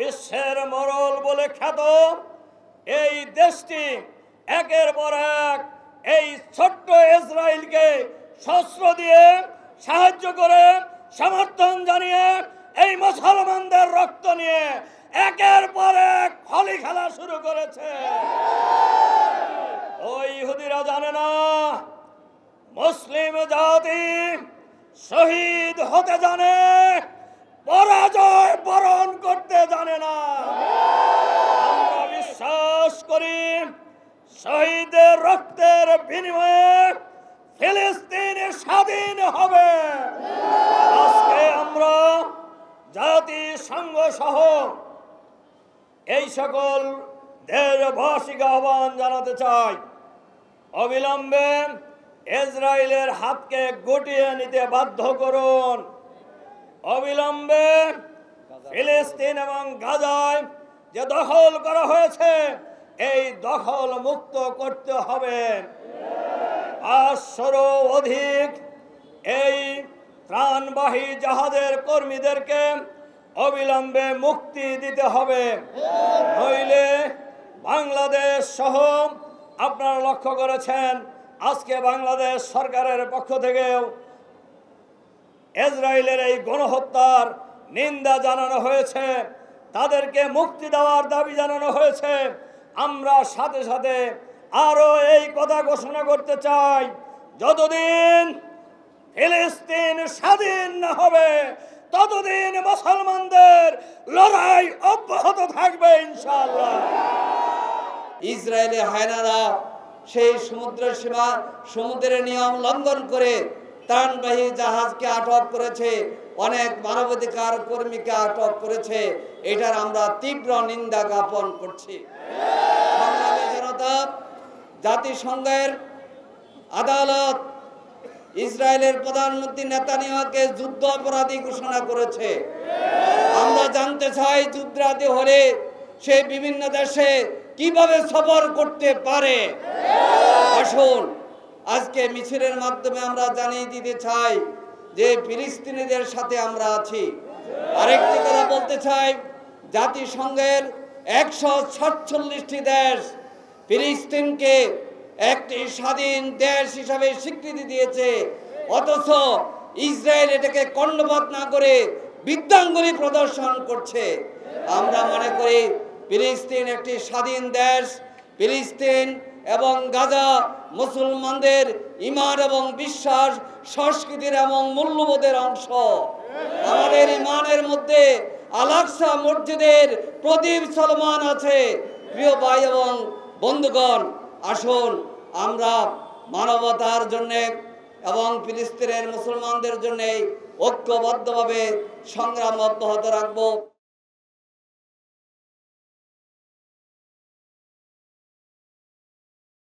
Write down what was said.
বিশ্বের মরল বলে খ্যাত এই দেশটি একের পর এক এই ছোট্ট ইসরায়েলকে শস্ত্র দিয়ে সাহায্য করে সমর্থন জানিয়ে এই মুসলমানদের রক্ত নিয়ে একের পর এক হোলি খেলা শুরু করেছে। ওই ইহুদিরা জানে না মুসলিম জাতি শহীদ হতে জানে, পরাজয় বরণ করতে জানে না। আমরা বিশ্বাস করি শহীদের রক্তের বিনিময়ে ফিলিস্তিন স্বাধীন হবে। আজকে আমরা জাতিসংঘ সহ এই সকল দেশবাসীকে আহ্বান জানাতে চাই, অবিলম্বে ইসরায়েলের হাতকে গুটিয়ে নিতে বাধ্য করুন। অবিলম্বে ফিলিস্তিন এবং গাজায় যে দখল করা হয়েছে এই দখল মুক্ত করতে হবে। 500 অধিক এই ত্রাণবাহী জাহাজের কর্মীদেরকে অবিলম্বে মুক্তি দিতে হবে, নইলে বাংলাদেশ সহ আপনারা লক্ষ্য করেছেন আজকে বাংলাদেশ সরকারের পক্ষ থেকেও ইসরায়েলের এই গণহত্যার নিন্দা জানানো হয়েছে, তাদেরকে মুক্তি দেওয়ার দাবি জানানো হয়েছে। আমরা সাথে সাথে আরো এই কথা ঘোষণা করতে চাই, যতদিন ফিলিস্তিন স্বাধীন না হবে ততদিন মুসলমানদের লড়াই অব্যাহত থাকবে ইনশাআল্লাহ। ইসরায়েলি হায়নারা সেই সমুদ্রের নিয়ম লঙ্ঘন করে ত্রাণবাহী জাহাজকে আটক করেছে, অনেক মানবাধিকার কর্মীকে আটক করেছে। এটার আমরা তীব্র নিন্দা জ্ঞাপন করছি। সংগ্রামী জনতা, জাতিসংঘের আদালত ইসরায়েলের প্রধানমন্ত্রী নেতানিয়াহুকে যুদ্ধ অপরাধী ঘোষণা করেছে। আমরা জানতে চাই যুদ্ধাপরাধী হলে সে বিভিন্ন দেশে কিভাবে সফর করতে পারে। আসুন আজকে মিছিলের মাধ্যমে আমরা জানিয়ে দিতে চাই যে ফিলিস্তিনিদের সাথে আমরা আছি। আরেকটি কথা বলতে চাই, জাতিসংঘের 147টি দেশ ফিলিস্তিনকে একটি স্বাধীন দেশ হিসাবে স্বীকৃতি দিয়েছে, অথচ ইসরায়েল এটাকে কর্ণপাত না করে বৃদ্ধাঙ্গুলি প্রদর্শন করছে। আমরা মনে করি ফিলিস্তিন একটি স্বাধীন দেশ। ফিলিস্তিন এবং গাজা মুসলমানদের ঈমান এবং বিশ্বাস, সংস্কৃতির এবং মূল্যবোধের অংশ। আমাদের ঈমানের মধ্যে আল-আকসা মসজিদের প্রদীপ চলমান আছে। প্রিয় ভাই এবং বন্ধুগণ, আসুন আমরা মানবতার জন্য এবং ফিলিস্তিনের মুসলমানদের জন্য ঐক্যবদ্ধভাবে সংগ্রাম অব্যাহত রাখবো।